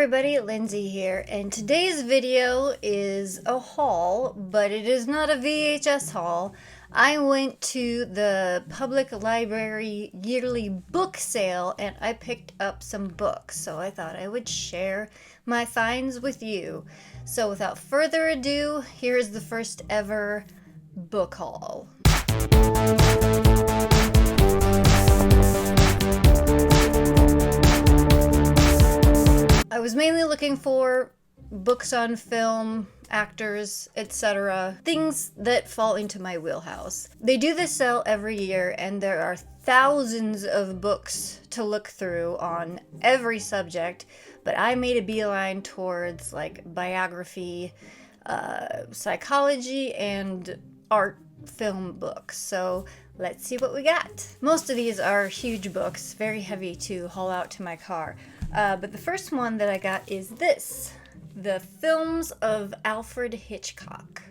everybody, Lindsay here, and today's video is a haul, but it is not a VHS haul. I went to the public library yearly book sale and I picked up some books, so I thought I would share my finds with you. So without further ado, here is the first ever book haul. I was mainly looking for books on film, actors, etc. Things that fall into my wheelhouse. They do this sale every year and there are thousands of books to look through on every subject, but I made a beeline towards like biography, psychology, and art film books. So let's see what we got. Most of these are huge books, very heavy to haul out to my car. But the first one that I got is this, The Films of Alfred Hitchcock.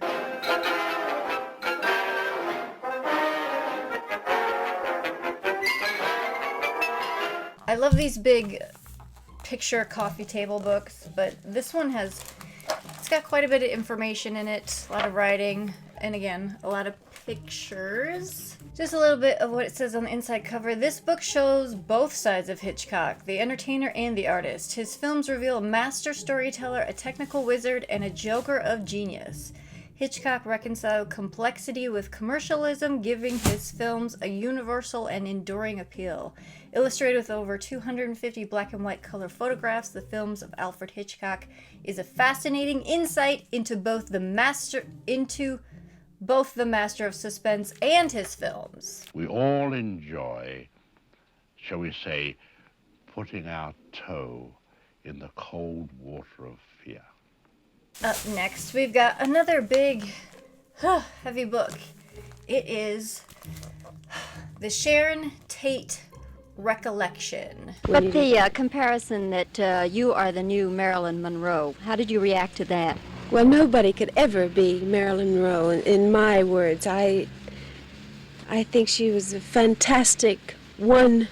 I love these big picture coffee table books, but this one it's got quite a bit of information in it, a lot of writing, and again, a lot of pictures. Just a little bit of what it says on the inside cover. This book shows both sides of Hitchcock, the entertainer and the artist. His films reveal a master storyteller, a technical wizard, and a joker of genius. Hitchcock reconciled complexity with commercialism, giving his films a universal and enduring appeal. Illustrated with over 250 black and white color photographs, The Films of Alfred Hitchcock is a fascinating insight into both the master of suspense and his films. We all enjoy, shall we say, putting our toe in the cold water of fear. Up next, we've got another big, heavy book. It is the Sharon Tate Recollection. But the comparison that you are the new Marilyn Monroe, how did you react to that? Well, nobody could ever be Marilyn Monroe, in my words. I think she was a fantastic one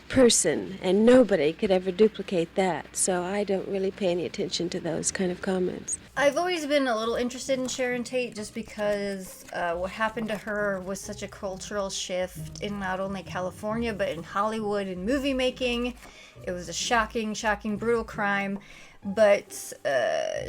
person, and nobody could ever duplicate that. So I don't really pay any attention to those kind of comments. I've always been a little interested in Sharon Tate just because what happened to her was such a cultural shift in not only California, but in Hollywood and movie making. It was a shocking, brutal crime. But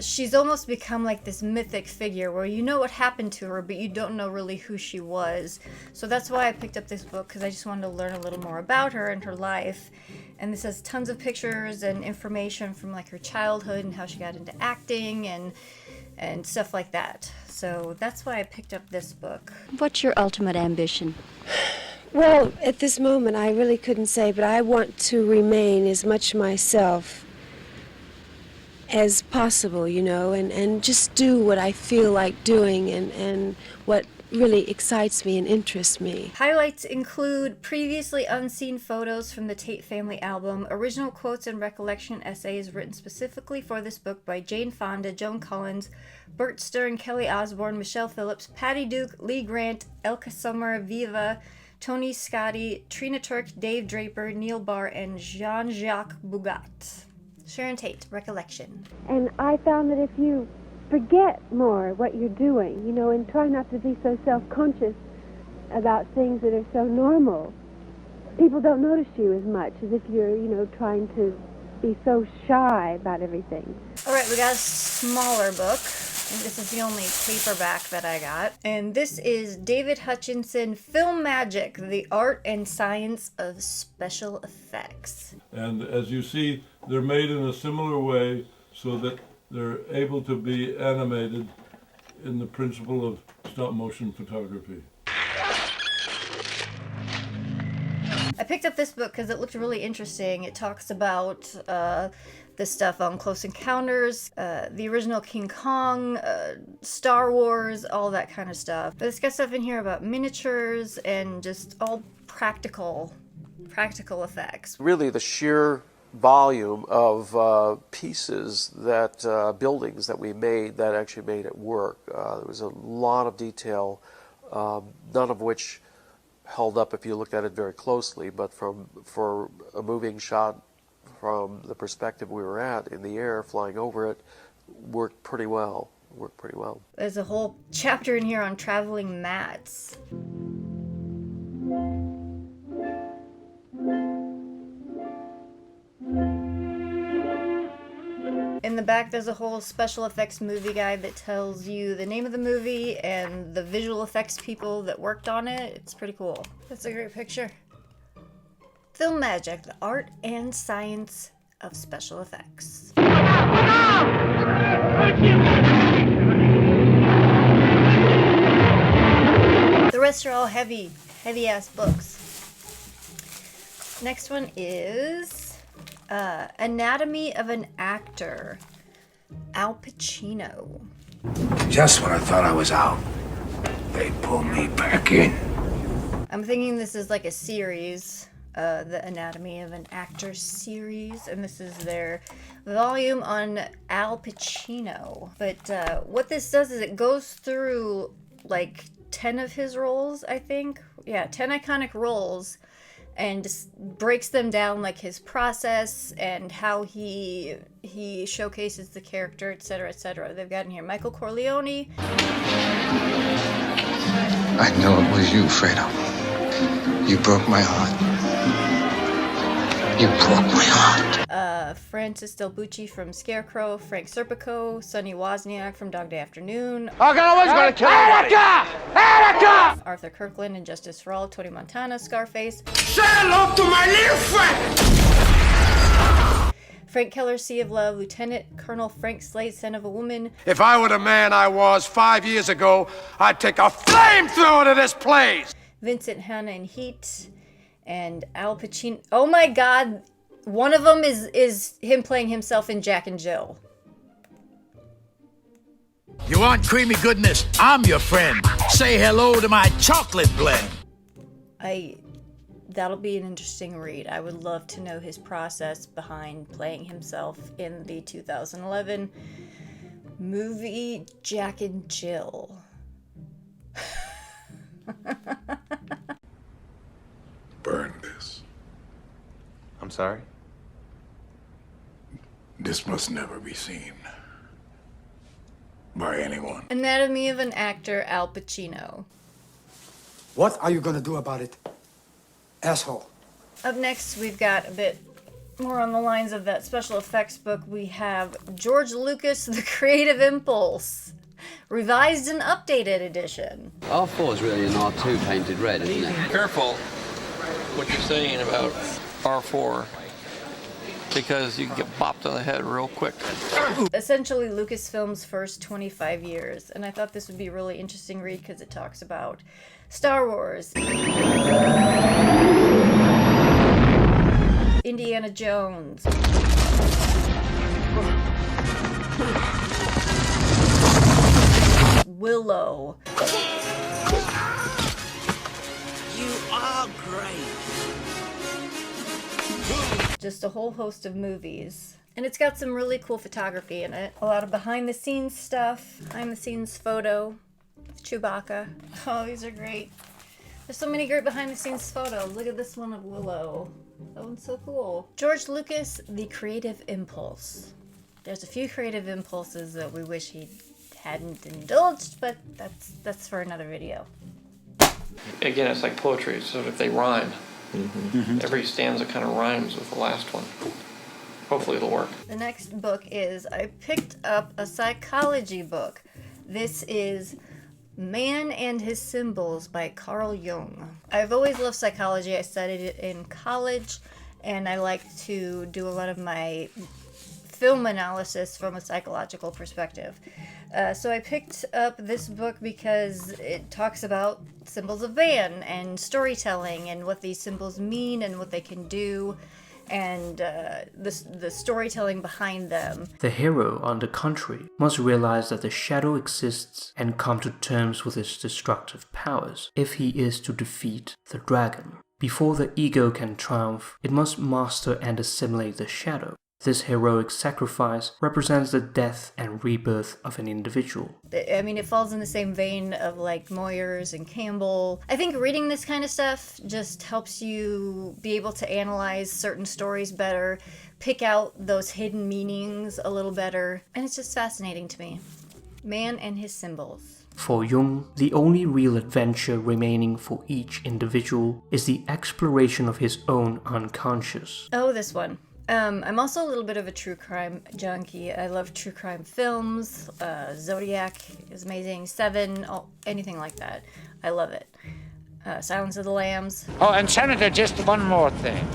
she's almost become like this mythic figure where you know what happened to her, but you don't know really who she was. So that's why I picked up this book, because I just wanted to learn a little more about her and her life. And this has tons of pictures and information from like her childhood and how she got into acting and stuff like that. So that's why I picked up this book. What's your ultimate ambition? Well, at this moment I really couldn't say, but I want to remain as much myself as possible, you know, and just do what I feel like doing and what really excites me and interests me. Highlights include previously unseen photos from the Tate family album, original quotes and recollection essays written specifically for this book by Jane Fonda, Joan Collins, Burt Stern, Kelly Osbourne, Michelle Phillips, Patty Duke, Lee Grant, Elka Summer, Viva, Tony Scotti, Trina Turk, Dave Draper, Neil Barr, and Jean-Jacques Bougat. Sharon Tate, Recollection. And I found that if you forget more what you're doing, you know, and try not to be so self-conscious about things that are so normal, people don't notice you as much as if you're, you know, trying to be so shy about everything. All right, we got a smaller book. And this is the only paperback that I got. And this is David Hutchinson, Film Magic, The Art and Science of Special Effects. And as you see, they're made in a similar way so that they're able to be animated in the principle of stop motion photography. I picked up this book because it looked really interesting. It talks about this stuff on Close Encounters, the original King Kong, Star Wars, all that kind of stuff. But it's got stuff in here about miniatures and just all practical effects. Really the sheer volume of pieces that, buildings that we made that actually made it work. There was a lot of detail, none of which held up if you looked at it very closely, but for a moving shot from the perspective we were at in the air, flying over it, worked pretty well. There's a whole chapter in here on traveling mats. In the back, there's a whole special effects movie guide that tells you the name of the movie and the visual effects people that worked on it. It's pretty cool. That's a great picture. Film magic, the art and science of special effects. The rest are all heavy ass books. Next one is Anatomy of an Actor, Al Pacino. Just when I thought I was out, they pulled me back in. I'm thinking this is like a series, the Anatomy of an Actor series, and this is their volume on Al Pacino. But what this does is it goes through like 10 of his roles, I think. Yeah, 10 iconic roles, and just breaks them down, like his process and how he showcases the character, etc., etc. They've got in here Michael Corleone. I know it was you, Fredo. You broke my heart. You broke my heart. Francis Del Bucci from Scarecrow, Frank Serpico, Sonny Wozniak from Dog Day Afternoon. I was gonna kill you! Arthur Kirkland in Justice for All, Tony Montana, Scarface. Say hello to my little friend! Frank Keller, Sea of Love, Lieutenant Colonel Frank Slade, Son of a Woman. If I were the man I was 5 years ago, I'd take a flamethrower to this place! Vincent Hanna in Heat, and Al Pacino. Oh my God, one of them is him playing himself in Jack and Jill. You want creamy goodness? I'm your friend. Say hello to my chocolate blend. That'll be an interesting read. I would love to know his process behind playing himself in the 2011 movie Jack and Jill. Burn this. I'm sorry? This must never be seen by anyone. Anatomy of an Actor, Al Pacino. What are you gonna do about it, asshole? Up next, we've got a bit more on the lines of that special effects book. We have George Lucas, The Creative Impulse, revised and updated edition. R4 is really an R2 painted red, isn't it? Careful what you're saying about R4, because you can get bopped on the head real quick. Essentially Lucasfilm's first 25 years, and I thought this would be a really interesting read because it talks about Star Wars, Indiana Jones, Willow. You are great. Just a whole host of movies. And it's got some really cool photography in it. A lot of behind the scenes stuff, behind the scenes photo with Chewbacca. Oh, these are great. There's so many great behind the scenes photos. Look at this one of Willow. That one's so cool. George Lucas, The Creative Impulse. There's a few creative impulses that we wish he hadn't indulged, but that's for another video. Again, it's like poetry, so if they rhyme, every stanza kind of rhymes with the last one. Hopefully it'll work. The next book is, I picked up a psychology book. This is Man and His Symbols by Carl Jung. I've always loved psychology. I studied it in college, and I like to do a lot of my film analysis from a psychological perspective. So I picked up this book because it talks about symbols of man and storytelling and what these symbols mean and what they can do, and the storytelling behind them. The hero, on the contrary, must realize that the shadow exists and come to terms with its destructive powers if he is to defeat the dragon. Before the ego can triumph, it must master and assimilate the shadow. This heroic sacrifice represents the death and rebirth of an individual. I mean, it falls in the same vein of like Moyers and Campbell. I think reading this kind of stuff just helps you be able to analyze certain stories better, pick out those hidden meanings a little better. And it's just fascinating to me. Man and his symbols. For Jung, the only real adventure remaining for each individual is the exploration of his own unconscious. Oh, this one. I'm also a little bit of a true crime junkie. I love true crime films. Zodiac is amazing. Seven, anything like that. I love it. Silence of the Lambs. Oh, and Senator, just one more thing.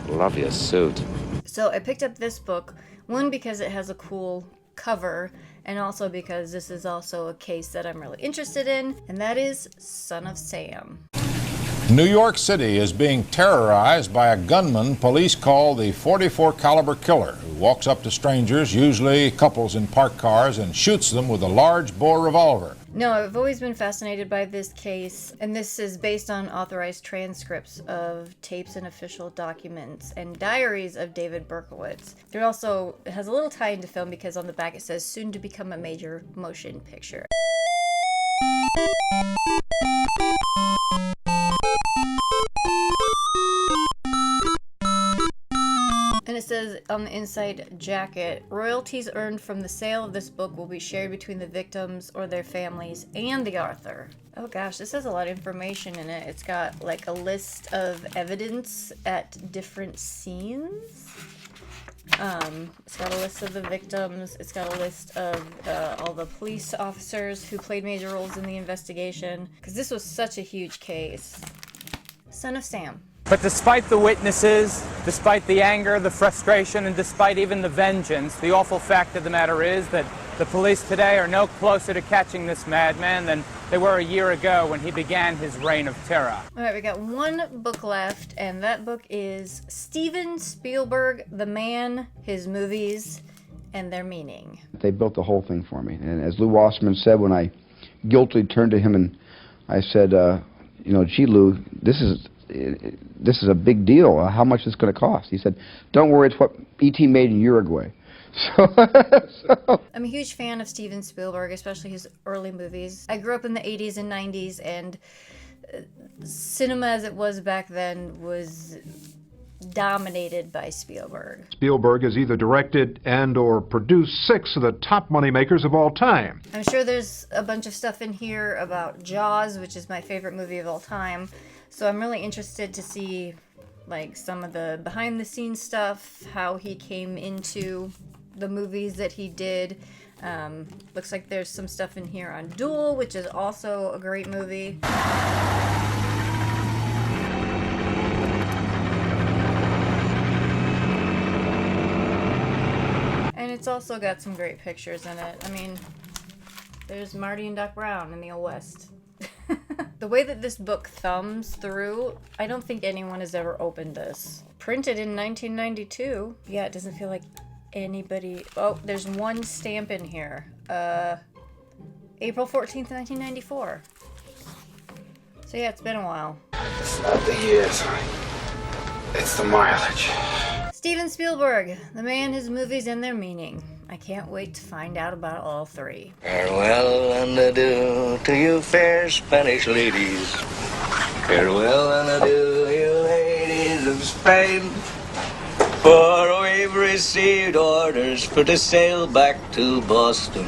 Love your suit. So I picked up this book, one because it has a cool cover, and also because this is also a case that I'm really interested in, and that is Son of Sam. New York City is being terrorized by a gunman police call the .44 caliber killer, who walks up to strangers, usually couples in parked cars, and shoots them with a large bore revolver. No, I've always been fascinated by this case, and this is based on authorized transcripts of tapes and official documents and diaries of David Berkowitz. There also has a little tie into film because on the back it says soon to become a major motion picture. And it says on the inside jacket, royalties earned from the sale of this book will be shared between the victims or their families and the author. Oh gosh, this has a lot of information in it. It's got like a list of evidence at different scenes. It's got a list of the victims. It's got a list of all the police officers who played major roles in the investigation. Because this was such a huge case. Son of Sam. But despite the witnesses, despite the anger, the frustration, and despite even the vengeance, the awful fact of the matter is that the police today are no closer to catching this madman than they were a year ago when he began his reign of terror. All right, we got one book left, and that book is Steven Spielberg, The Man, His Movies, and Their Meaning. They built the whole thing for me. And as Lou Wasserman said when I guiltily turned to him and I said, you know, gee, Lou, this is a big deal. How much is it going to cost? He said, don't worry, it's what E.T. made in Uruguay. So I'm a huge fan of Steven Spielberg, especially his early movies. I grew up in the 80s and 90s, and cinema as it was back then was dominated by Spielberg. Spielberg has either directed and or produced 6 of the top moneymakers of all time. I'm sure there's a bunch of stuff in here about Jaws, which is my favorite movie of all time. So I'm really interested to see like some of the behind the scenes stuff, how he came into the movies that he did. Looks like there's some stuff in here on Duel, which is also a great movie. And it's also got some great pictures in it. I mean, there's Marty and Doc Brown in the Old West. The way that this book thumbs through, I don't think anyone has ever opened this. Printed in 1992. Yeah, it doesn't feel like anybody... Oh, there's one stamp in here. April 14th, 1994. So yeah, it's been a while. It's not the years, it's the mileage. Steven Spielberg, The Man, His Movies, and Their Meaning. I can't wait to find out about all 3. Farewell and adieu to you fair Spanish ladies. Farewell and adieu, you ladies of Spain. For we've received orders for to sail back to Boston.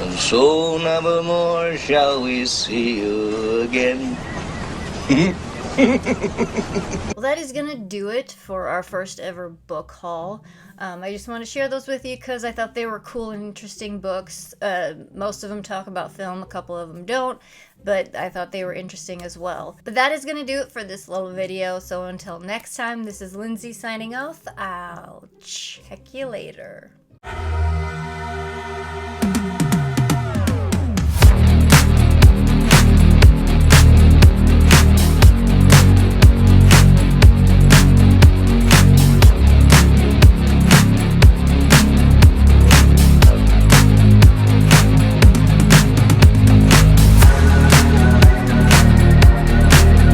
And so never more shall we see you again. Well, that is gonna do it for our first ever book haul. I just want to share those with you because I thought they were cool and interesting books. Most of them talk about film, a couple of them don't, but I thought they were interesting as well. But that is gonna do it for this little video, so until next time, this is Lindsay signing off. I'll check you later.